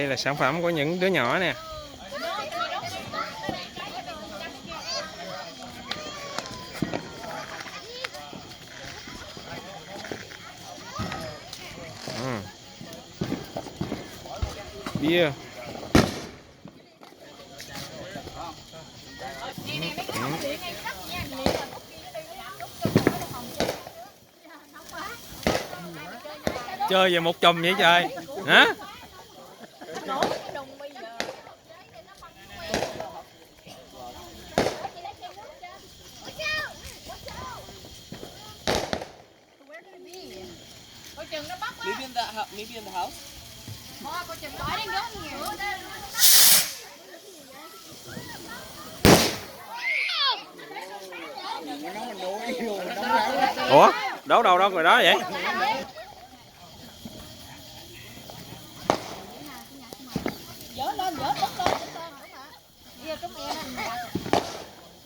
Đây là sản phẩm của những đứa nhỏ nè. Bia. Chơi về một chùm vậy trời hả? Maybe in the house. Ủa? Đâu đâu rồi đó vậy? Dỡ lên, dỡ bớt lên. Kia cái mẹ này.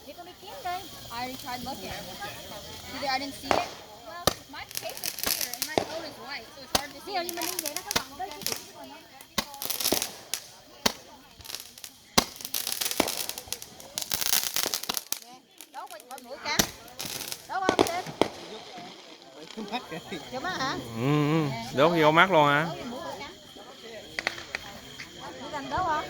Chị con đi kiếm đi. I tried looking. Either I didn't see it. Well, my face is clear and my phone is white, so it's hard to see. Nhưng mà như vậy nó có bằng đấy. Đâu có con mũi cá. Đâu không Tim? Vô mắt hả? Đốt vô mắt luôn hả? Đi gần đâu không?